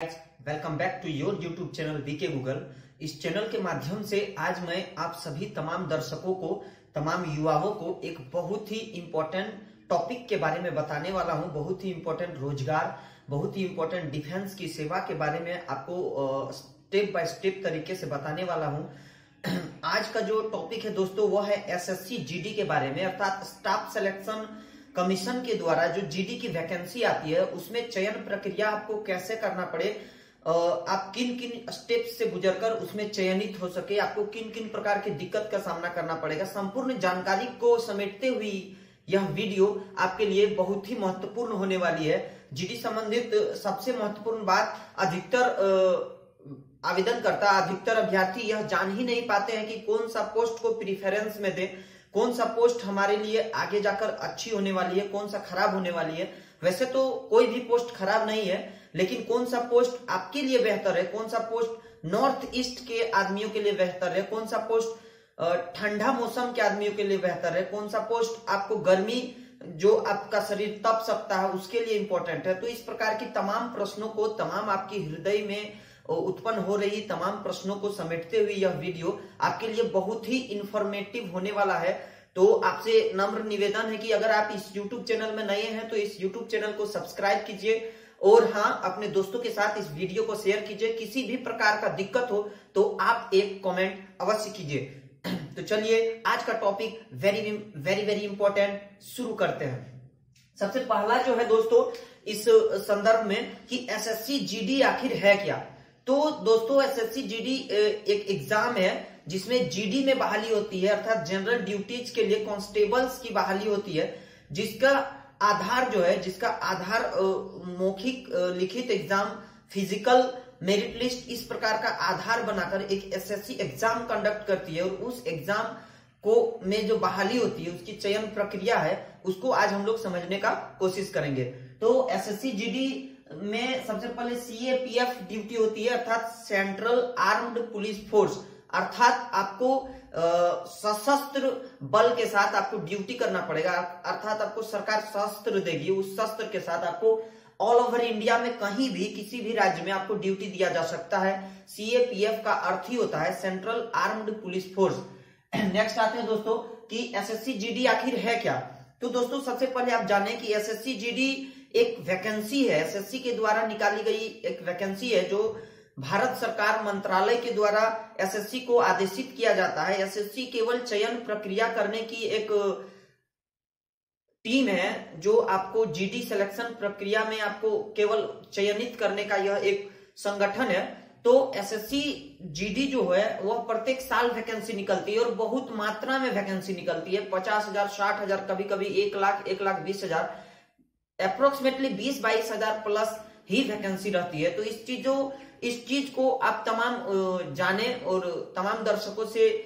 Welcome back to your YouTube channel VK Google. इस channel के माध्यम से आज मैं आप सभी तमाम दर्शकों को, तमाम युवाओं को एक बहुत ही इंपॉर्टेंट टॉपिक के बारे में बताने वाला हूं। बहुत ही इंपॉर्टेंट रोजगार, बहुत ही इंपॉर्टेंट डिफेंस की सेवा के बारे में आपको स्टेप बाय स्टेप तरीके से बताने वाला हूं। आज का जो टॉपिक है दोस्तों वो है एसएससी जीडी के बारे में, अर्थात स्टाफ सिलेक्शन कमीशन के द्वारा जो जीडी की वैकेंसी आती है उसमें चयन प्रक्रिया आपको कैसे करना पड़े, आप किन किन स्टेप्स से गुजरकर उसमें चयनित हो सके, आपको किन किन प्रकार की दिक्कत का सामना करना पड़ेगा, संपूर्ण जानकारी को समेटते हुए यह वीडियो आपके लिए बहुत ही महत्वपूर्ण होने वाली है। जीडी संबंधित सबसे महत्वपूर्ण बात, अधिकतर आवेदनकर्ता, अधिकतर अभ्यर्थी यह जान ही नहीं पाते हैं कि कौन सा पोस्ट को प्रीफरेंस में दे, कौन सा पोस्ट हमारे लिए आगे जाकर अच्छी होने वाली है, कौन सा खराब होने वाली है। वैसे तो कोई भी पोस्ट खराब नहीं है, लेकिन कौन सा पोस्ट आपके लिए बेहतर है, कौन सा पोस्ट नॉर्थ ईस्ट के आदमियों के लिए बेहतर है, कौन सा पोस्ट ठंडा मौसम के आदमियों के लिए बेहतर है, कौन सा पोस्ट आपको गर्मी जो आपका शरीर तप सकता है उसके लिए इंपॉर्टेंट है। तो इस प्रकार की तमाम प्रश्नों को, तमाम आपकी हृदय में उत्पन्न हो रही तमाम प्रश्नों को समेटते हुए यह वीडियो आपके लिए बहुत ही इंफॉर्मेटिव होने वाला है। तो आपसे नम्र निवेदन है कि अगर आप इस YouTube चैनल में नए हैं तो इस YouTube चैनल को सब्सक्राइब कीजिए और हाँ, अपने दोस्तों के साथ इस वीडियो को शेयर कीजिए। किसी भी प्रकार का दिक्कत हो तो आप एक कमेंट अवश्य कीजिए। तो चलिए आज का टॉपिक वेरी वेरी इंपॉर्टेंट शुरू करते हैं। सबसे पहला जो है दोस्तों इस संदर्भ में कि एसएससी जीडी आखिर है क्या। तो दोस्तों एसएससी जीडी एक एग्जाम है जिसमें जीडी में बहाली होती है, अर्थात जनरल ड्यूटीज के लिए कांस्टेबल्स की बहाली होती है, जिसका आधार जो है, जिसका आधार मौखिक लिखित एग्जाम, फिजिकल, मेरिट लिस्ट, इस प्रकार का आधार बनाकर एक एसएससी एग्जाम कंडक्ट करती है। और उस एग्जाम को में जो बहाली होती है, उसकी चयन प्रक्रिया है, उसको आज हम लोग समझने का कोशिश करेंगे। तो एसएससी जीडी में सबसे पहले सीएपीएफ ड्यूटी होती है, अर्थात सेंट्रल आर्म्ड पुलिस फोर्स, अर्थात आपको सशस्त्र बल के साथ आपको ड्यूटी करना पड़ेगा, अर्थात आपको सरकार शस्त्र देगी, उस शस्त्र के साथ आपको ऑल ओवर इंडिया में कहीं भी, किसी भी राज्य में आपको ड्यूटी दिया जा सकता है। सीएपीएफ का अर्थ ही होता है central armed police force. Next आते हैं दोस्तों कि एसएससी जीडी आखिर है क्या। तो दोस्तों सबसे पहले आप जाने कि एसएससी जीडी एक वैकेंसी है, एसएससी के द्वारा निकाली गई एक वैकेंसी है जो भारत सरकार मंत्रालय के द्वारा एसएससी को आदेशित किया जाता है। एसएससी केवल चयन प्रक्रिया करने की एक टीम है जो आपको जीडी सिलेक्शन प्रक्रिया में आपको केवल चयनित करने का यह एक संगठन है। तो एसएससी जीडी जो है वह प्रत्येक साल वैकेंसी निकलती है और बहुत मात्रा में वैकेंसी निकलती है। 50,000, 60,000, कभी कभी 1 लाख, 1,20,000, अप्रोक्सीमेटली 20-22 हजार प्लस ही वैकेंसी रहती है। तो इस चीज को आप तमाम जाने और तमाम दर्शकों से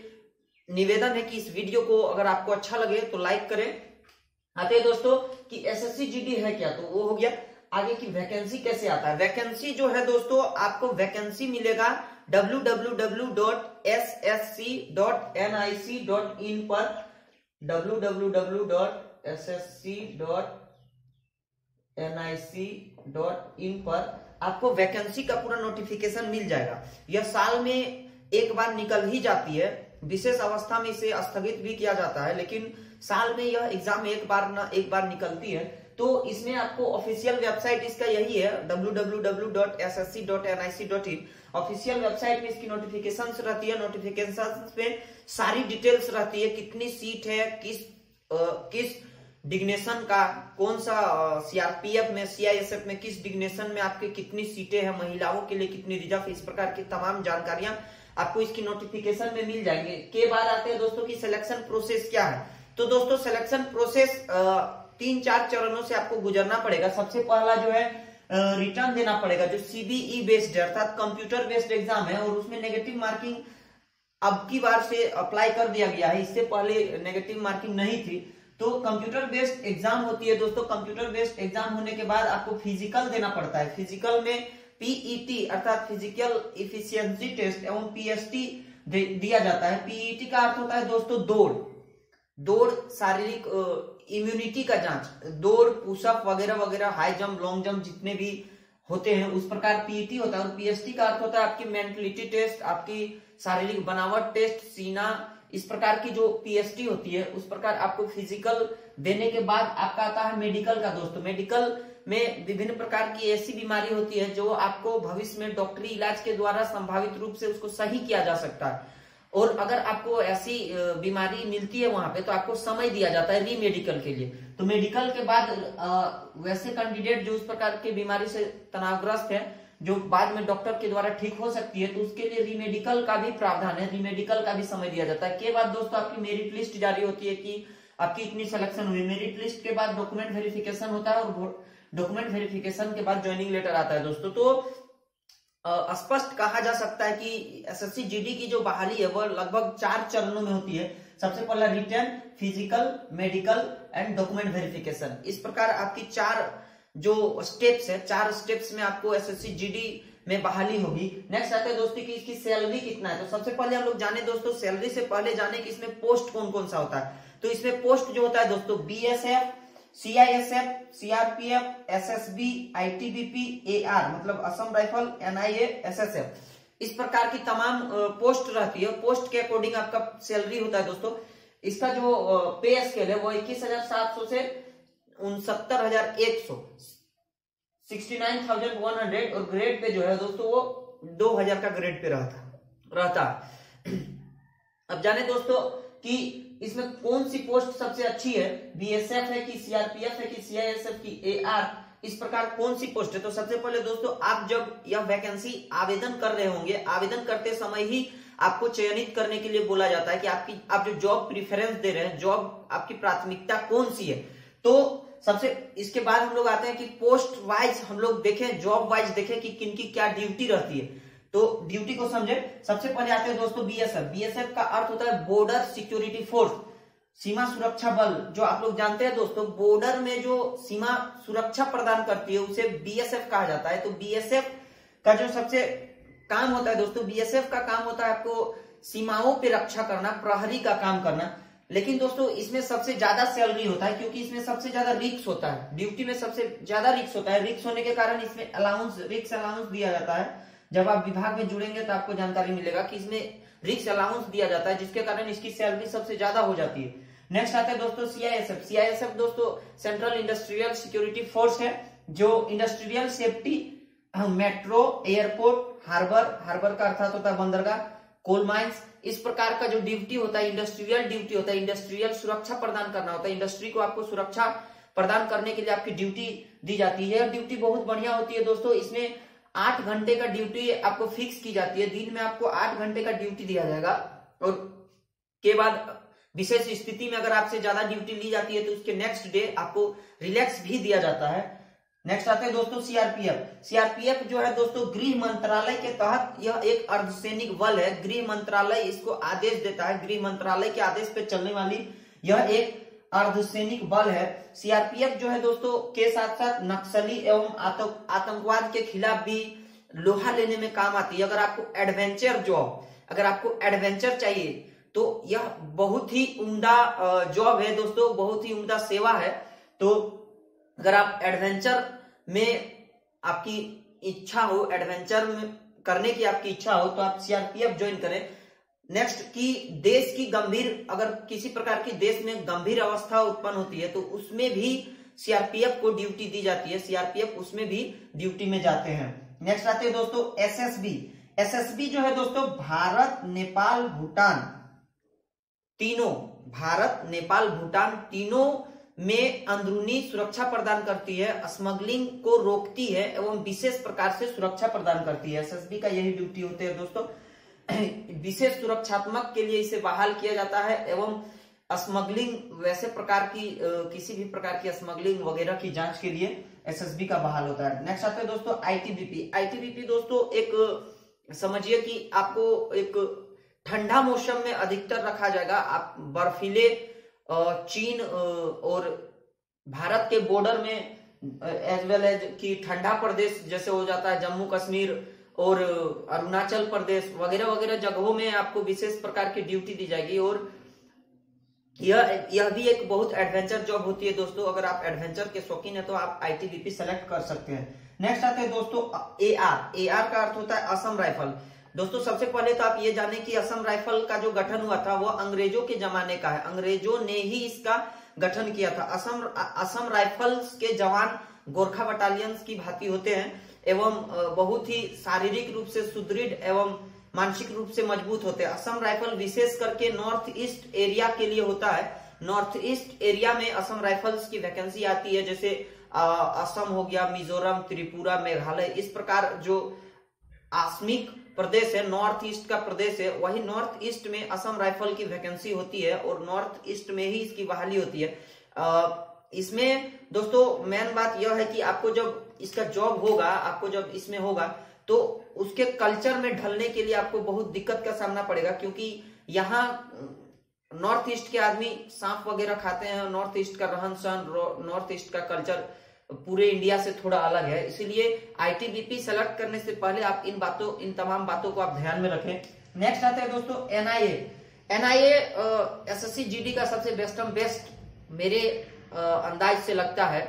निवेदन है कि इस वीडियो को अगर आपको अच्छा लगे तो लाइक करें। आते हैं दोस्तों कि एसएससी जीडी है क्या, तो वो हो गया। आगे की वैकेंसी कैसे आता है। वैकेंसी जो है दोस्तों, आपको वैकेंसी मिलेगा www.ssc.nic.in पर, www.ssc.nic.in पर आपको वैकेंसी का पूरा नोटिफिकेशन मिल जाएगा। यह साल में एक बार निकल ही जाती है, विशेष अवस्था में इसे स्थगित भी किया जाता है, लेकिन साल में यह एग्जाम एक बार निकलती है। तो इसमें आपको ऑफिशियल वेबसाइट इसका यही है, www.ssc.nic.in। ऑफिशियल वेबसाइट में इसकी नोटिफिकेशंस रहती है। नोटिफिकेशंस में सारी डिटेल्स रहती है, कितनी सीट है, किस डिग्नेशन का, कौन सा सीआरपीएफ में, सीआईएसएफ में किस डिग्नेशन में आपके कितनी सीटें हैं, महिलाओं के लिए कितनी रिजर्व, इस प्रकार की तमाम जानकारियां आपको इसकी नोटिफिकेशन में मिल जाएंगे। के बाद आते हैं दोस्तों की सिलेक्शन प्रोसेस क्या है। तो दोस्तों सिलेक्शन प्रोसेस 3-4 चरणों से आपको गुजरना पड़ेगा। सबसे पहला जो है रिटर्न देना पड़ेगा, जो सीबीई बेस्ड है, अर्थात कंप्यूटर बेस्ड एग्जाम है, और उसमें नेगेटिव मार्किंग अब की बार से अप्लाई कर दिया गया है, इससे पहले नेगेटिव मार्किंग नहीं थी। तो कंप्यूटर बेस्ड एग्जाम होती है दोस्तों। कंप्यूटर बेस्ड एग्जाम होने के बाद आपको फिजिकल देना पड़ता है। फिजिकल में पीईटी अर्थात फिजिकल इफिशियंसी टेस्ट एवं पीएसटी दिया जाता है। पीईटी का अर्थ होता है दोस्तों दौड़, शारीरिक इम्यूनिटी का जांच, दौड़, पुशअप वगैरह वगैरह, हाई जंप, लॉन्ग जंप, जितने भी होते हैं उस प्रकार पीईटी होता है। और पीएसटी का अर्थ होता है आपकी मेंटलिटी टेस्ट, आपकी शारीरिक बनावट टेस्ट, सीना, इस प्रकार की जो पीएसटी होती है उस प्रकार आपको फिजिकल देने के बाद आपका आता है मेडिकल का दोस्तों। मेडिकल में विभिन्न प्रकार की ऐसी बीमारी होती है जो आपको भविष्य में डॉक्टरी इलाज के द्वारा संभावित रूप से उसको सही किया जा सकता है। और अगर आपको ऐसी बीमारी मिलती है वहां पे तो आपको समय दिया जाता है री मेडिकल के लिए। तो मेडिकल के बाद वैसे कैंडिडेट जो उस प्रकार की बीमारी से तनावग्रस्त है जो बाद में डॉक्टर के द्वारा ठीक हो सकती है तो उसके लिए री मेडिकल का भी प्रावधान है, री मेडिकल का भी समय दिया जाता है। के बाद दोस्तों आपकी मेरिट लिस्ट जारी होती है कि आपकी इतनी सिलेक्शन हुई। मेरिट लिस्ट के बाद डॉक्यूमेंट वेरिफिकेशन होता है और डॉक्यूमेंट वेरिफिकेशन के बाद ज्वाइनिंग लेटर आता है दोस्तों। तो स्पष्ट कहा जा सकता है कि एसएससी जीडी की जो बहाली है वह लगभग 4 चरणों में होती है। सबसे पहला written, physical, medical and document verification. इस प्रकार आपकी 4 जो स्टेप्स है, 4 स्टेप्स में आपको एसएससी जीडी में बहाली होगी। नेक्स्ट आता है दोस्तों कि इसकी सैलरी कितना है। तो सबसे पहले हम लोग जाने दोस्तों सैलरी से पहले जाने कि इसमें पोस्ट कौन कौन सा होता है। तो इसमें पोस्ट जो होता है दोस्तों BSF, CISF, CRPF, SSB, ITBP, AR मतलब असम राइफल, एनआईए, एसएसएफ, इस प्रकार की तमाम पोस्ट रहती है। पोस्ट के अकॉर्डिंग आपका सैलरी होता है दोस्तों। इसका जो पे स्केल है वो 21,700 से 69,100, 69,100 और ग्रेड पे जो है दोस्तों वो 2,000 का ग्रेड पे रहता। अब जाने दोस्तों कि इसमें कौन सी पोस्ट सबसे अच्छी है, बीएसएफ है कि सीआरपीएफ है कि सीआईएसएफ की एआर, इस प्रकार कौन सी पोस्ट है। तो सबसे पहले दोस्तों आप जब यह वैकेंसी आवेदन कर रहे होंगे, आवेदन करते समय ही आपको चयनित करने के लिए बोला जाता है कि आप जो जॉब प्रीफरेंस दे रहे हैं, जॉब आपकी प्राथमिकता कौन सी है। तो सबसे इसके बाद हम लोग आते हैं कि पोस्ट वाइज हम लोग देखें, जॉब वाइज देखें कि किनकी क्या ड्यूटी रहती है। तो ड्यूटी को समझे। सबसे पहले आते हैं दोस्तों बीएसएफ। बीएसएफ का अर्थ होता है बॉर्डर सिक्योरिटी फोर्स, सीमा सुरक्षा बल। जो आप लोग जानते हैं दोस्तों बॉर्डर में जो सीमा सुरक्षा प्रदान करती है उसे बीएसएफ कहा जाता है। तो बीएसएफ का जो सबसे काम होता है दोस्तों, बीएसएफ का काम होता है आपको सीमाओं पे रक्षा करना, प्रहरी का काम करना। लेकिन दोस्तों इसमें सबसे ज्यादा सैलरी होता है क्योंकि इसमें सबसे ज्यादा रिस्क होता है, ड्यूटी में सबसे ज्यादा रिस्क होता है। रिस्क होने के कारण इसमें रिस्क अलाउंस दिया जाता है। जब आप विभाग में जुड़ेंगे तो आपको जानकारी मिलेगा कि इसमें रिस्क अलाउंस दिया जाता है जिसके कारण इसकी सैलरी सबसे ज्यादा हो जाती है। नेक्स्ट आता है दोस्तों सीआईएसएफ। सीआईएसएफ दोस्तों सेंट्रल इंडस्ट्रियल सिक्योरिटी फोर्स है जो industrial safety, metro, airport, harbour का अर्थात होता है बंदरगाह, कोल माइंस, इस प्रकार का जो ड्यूटी होता है इंडस्ट्रियल ड्यूटी होता है, इंडस्ट्रियल सुरक्षा प्रदान करना होता है। इंडस्ट्री को आपको सुरक्षा प्रदान करने के लिए आपकी ड्यूटी दी जाती है। ड्यूटी बहुत बढ़िया होती है दोस्तों। इसमें 8 घंटे का ड्यूटी आपको फिक्स की जाती है। दिन में आपको 8 घंटे का ड्यूटी दिया जाएगा और के बाद विशेष स्थिति में अगर आपसे ज्यादा ड्यूटी ली जाती है तो उसके नेक्स्ट डे आपको रिलैक्स भी दिया जाता है। नेक्स्ट आते हैं दोस्तों सीआरपीएफ। सीआरपीएफ जो है दोस्तों गृह मंत्रालय के तहत यह एक अर्धसैनिक बल है। गृह मंत्रालय इसको आदेश देता है, गृह मंत्रालय के आदेश पे चलने वाली यह एक अर्धसैनिक बल है। सीआरपीएफ जो है दोस्तों के साथ साथ नक्सली एवं आतंकवाद के खिलाफ भी लोहा लेने में काम आती है। अगर आपको एडवेंचर जॉब, अगर आपको एडवेंचर चाहिए तो यह बहुत ही उम्दा जॉब है दोस्तों, बहुत ही उम्दा सेवा है। तो अगर आप एडवेंचर में आपकी इच्छा हो, एडवेंचर में करने की आपकी इच्छा हो तो आप सीआरपीएफ ज्वाइन करें। नेक्स्ट कि देश की गंभीर, अगर किसी प्रकार की देश में गंभीर अवस्था उत्पन्न होती है तो उसमें भी सीआरपीएफ को ड्यूटी दी जाती है। सीआरपीएफ उसमें भी ड्यूटी में जाते हैं। नेक्स्ट आते हैं दोस्तों एसएसबी। एसएसबी जो है दोस्तों भारत, नेपाल, भूटान तीनों, भारत, नेपाल, भूटान तीनों में अंदरूनी सुरक्षा प्रदान करती है, स्मगलिंग को रोकती है एवं विशेष प्रकार से सुरक्षा प्रदान करती है। एसएसबी का यही ड्यूटी होती है दोस्तों। विशेष सुरक्षात्मक के लिए इसे बहाल किया जाता है एवं स्मगलिंग, वैसे प्रकार की किसी भी प्रकार की स्मगलिंग वगैरह की जांच के लिए एसएसबी का बहाल होता है। नेक्स्ट आता है दोस्तों आईटीबीपी। आईटीबीपी दोस्तों एक समझिए कि आपको एक ठंडा मौसम में अधिकतर रखा जाएगा। आप बर्फीले चीन और भारत के बॉर्डर में एज वेल एज कि ठंडा प्रदेश जैसे हो जाता है जम्मू कश्मीर और अरुणाचल प्रदेश वगैरह वगैरह जगहों में आपको विशेष प्रकार की ड्यूटी दी जाएगी। और यह भी एक बहुत एडवेंचर जॉब होती है दोस्तों। अगर आप एडवेंचर के शौकीन है तो आप आईटीबीपी सेलेक्ट कर सकते हैं। नेक्स्ट आते हैं दोस्तों AR। AR का अर्थ होता है असम राइफल। दोस्तों सबसे पहले तो आप ये जाने कि असम राइफल का जो गठन हुआ था वो अंग्रेजों के जमाने का है, अंग्रेजों ने ही इसका गठन किया था। असम राइफल्स के जवान गोरखा बटालियंस की भांति होते हैं एवं बहुत ही शारीरिक रूप से सुदृढ़ एवं मानसिक रूप से मजबूत होते हैं। असम राइफल विशेष करके नॉर्थ ईस्ट एरिया के लिए होता है। नॉर्थ ईस्ट एरिया में असम राइफल्स की वैकेंसी आती है, जैसे असम हो गया, मिजोरम, त्रिपुरा, मेघालय, इस प्रकार जो आसमिक प्रदेश है, नॉर्थ ईस्ट का प्रदेश है, वही नॉर्थ ईस्ट में असम राइफल की वैकेंसी होती है और नॉर्थ ईस्ट में ही इसकी बहाली होती है। इसमें दोस्तों मेन बात यह है कि आपको जब इसका जॉब होगा, आपको जब इसमें होगा तो उसके कल्चर में ढलने के लिए आपको बहुत दिक्कत का सामना पड़ेगा, क्योंकि यहाँ नॉर्थ ईस्ट के आदमी सांप वगैरह खाते हैं। नॉर्थ ईस्ट का रहन सहन, नॉर्थ ईस्ट का कल्चर पूरे इंडिया से थोड़ा अलग है, इसलिए ITBP सेलेक्ट करने से पहले आप इन तमाम बातों को आप ध्यान में रखें। नेक्स्ट आते हैं दोस्तों NIA। SSC GD का सबसे बेस्ट मेरे अंदाज से लगता है।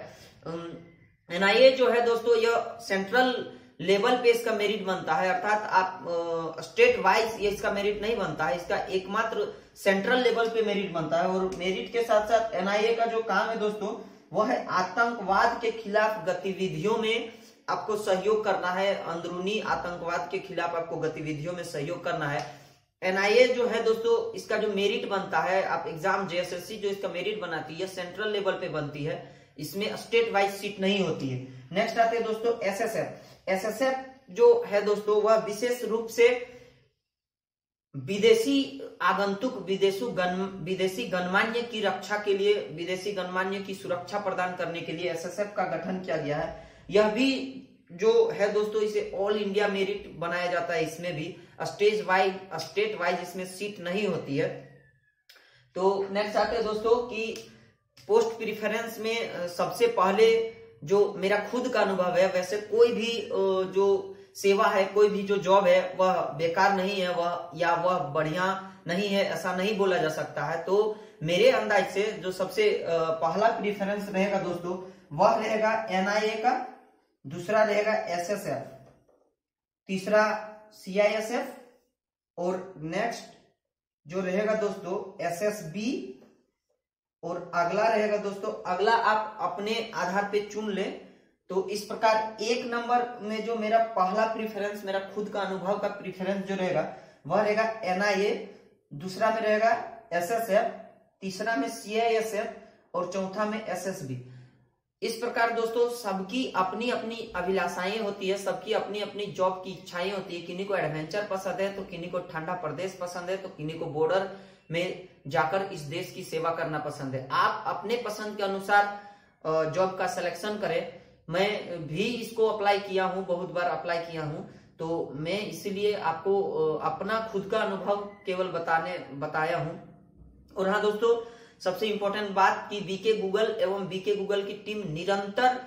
NIA जो है दोस्तों यह सेंट्रल लेवल पे इसका मेरिट बनता है, अर्थात आप स्टेट वाइज ये इसका मेरिट नहीं बनता है, इसका एकमात्र सेंट्रल लेवल पे मेरिट बनता है। और मेरिट के साथ साथ NIA का जो काम है दोस्तों वो है आतंकवाद के खिलाफ गतिविधियों में आपको सहयोग करना है, अंदरूनी आतंकवाद के खिलाफ आपको गतिविधियों में सहयोग करना है। NIA जो है दोस्तों इसका जो मेरिट बनता है, आप एग्जाम JSSC जो इसका मेरिट बनाती है सेंट्रल लेवल पे बनती है, इसमें स्टेट वाइज सीट नहीं होती है। नेक्स्ट आते हैं दोस्तों SSF जो है दोस्तों वह विशेष रूप से विदेशी आगंतुक, विदेशी गणमान्य की रक्षा के लिए, विदेशी गणमान्य की सुरक्षा प्रदान करने के लिए SSF का गठन किया गया है। यह भी जो है दोस्तों इसे ऑल इंडिया मेरिट बनाया जाता है, इसमें भी स्टेट वाइज इसमें सीट नहीं होती है। तो नेक्स्ट आते हैं दोस्तों कि पोस्ट प्रिफरेंस में सबसे पहले जो मेरा खुद का अनुभव है, वैसे कोई भी जो सेवा है, कोई भी जो जॉब है वह बेकार नहीं है, वह बढ़िया नहीं है, ऐसा नहीं बोला जा सकता है। तो मेरे अंदाज से जो सबसे पहला प्रीफरेंस रहेगा दोस्तों वह रहेगा NIA का, दूसरा रहेगा SSF, तीसरा CISF और नेक्स्ट जो रहेगा दोस्तों SSB और अगला रहेगा दोस्तों, अगला आप अपने आधार पे चुन ले। तो इस प्रकार एक नंबर में जो मेरा पहला प्रीफरेंस, मेरा खुद का अनुभव का प्रीफरेंस जो रहेगा वह रहेगा NIA, दूसरा में रहेगा SSF, तीसरा में CISF और चौथा में SSB। इस प्रकार दोस्तों सबकी अपनी अपनी अभिलाषाएं होती है, सबकी अपनी अपनी जॉब की इच्छाएं होती है। किन्हीं को एडवेंचर पसंद है तो किन्हीं को ठंडा प्रदेश पसंद है, तो किन्हीं को बॉर्डर में जाकर इस देश की सेवा करना पसंद है। आप अपने पसंद के अनुसार जॉब का सिलेक्शन करें। मैं भी इसको अप्लाई किया हूं, बहुत बार अप्लाई किया हूं, तो मैं इसीलिए आपको अपना खुद का अनुभव केवल बताया हूं। और हाँ दोस्तों सबसे इंपॉर्टेंट बात कि बीके गूगल एवं बीके गूगल की टीम निरंतर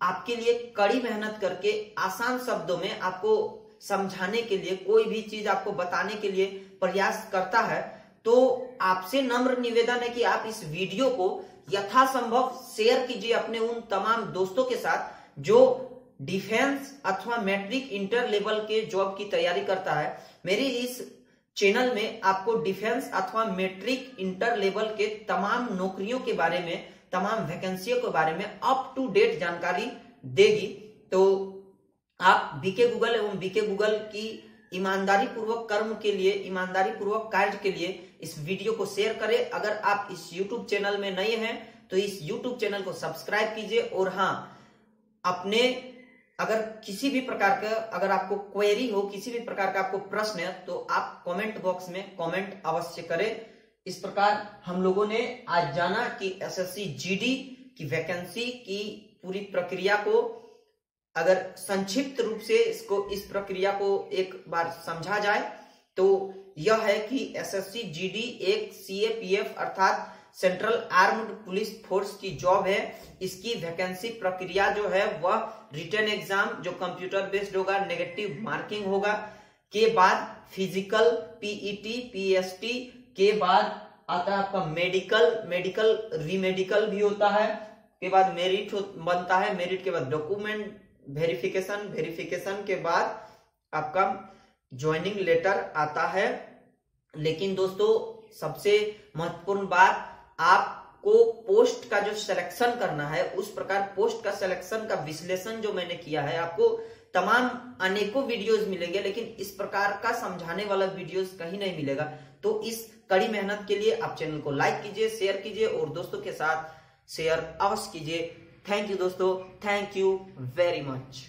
आपके लिए कड़ी मेहनत करके आसान शब्दों में आपको समझाने के लिए, कोई भी चीज आपको बताने के लिए प्रयास करता है। तो आपसे नम्र निवेदन है कि आप इस वीडियो को यथासंभव शेयर कीजिए अपने उन तमाम दोस्तों के साथ जो डिफेंस अथवा मैट्रिक इंटर लेवल के जॉब की तैयारी करता है। मेरे इस चैनल में आपको डिफेंस अथवा मैट्रिक इंटर लेवल के तमाम नौकरियों के बारे में, तमाम वैकेंसियों के बारे में अप टू डेट जानकारी देगी। तो आप बीके गूगल एवं बीके गूगल की ईमानदारी पूर्वक कर्म के लिए, ईमानदारी पूर्वक कार्य के लिए इस वीडियो को शेयर करें। अगर आप इस YouTube चैनल में नए हैं तो इस YouTube चैनल को सब्सक्राइब कीजिए। और हाँ, अपने अगर किसी भी प्रकार का, अगर आपको क्वेरी हो, किसी भी प्रकार का आपको प्रश्न है तो आप कमेंट बॉक्स में कमेंट अवश्य करें। इस प्रकार हम लोगों ने आज जाना कि SSC GD की वैकेंसी की पूरी प्रक्रिया को, अगर संक्षिप्त रूप से इस प्रक्रिया को एक बार समझा जाए तो यह है कि SSC GD एक CAPF अर्थात सेंट्रल आर्म्ड पुलिस फोर्स की जॉब है। इसकी वैकेंसी प्रक्रिया जो है वह रिटन एग्जाम जो कंप्यूटर बेस्ड होगा, नेगेटिव मार्किंग होगा, के बाद फिजिकल PET PST, के बाद आता है आपका मेडिकल रीमेडिकल भी होता है, के बाद मेरिट बनता है, मेरिट के बाद वेरिफिकेशन के बाद आपका ज्वाइनिंग लेटर आता है। लेकिन दोस्तों सबसे महत्वपूर्ण बात, आपको पोस्ट का जो सिलेक्शन करना है, उस प्रकार पोस्ट का सिलेक्शन का विश्लेषण जो मैंने किया है, आपको तमाम अनेकों वीडियोस मिलेंगे, लेकिन इस प्रकार का समझाने वाला वीडियोस कहीं नहीं मिलेगा। तो इस कड़ी मेहनत के लिए आप चैनल को लाइक कीजिए, शेयर कीजिए और दोस्तों के साथ शेयर अवश्य कीजिए। थैंक यू दोस्तों, थैंक यू वेरी मच।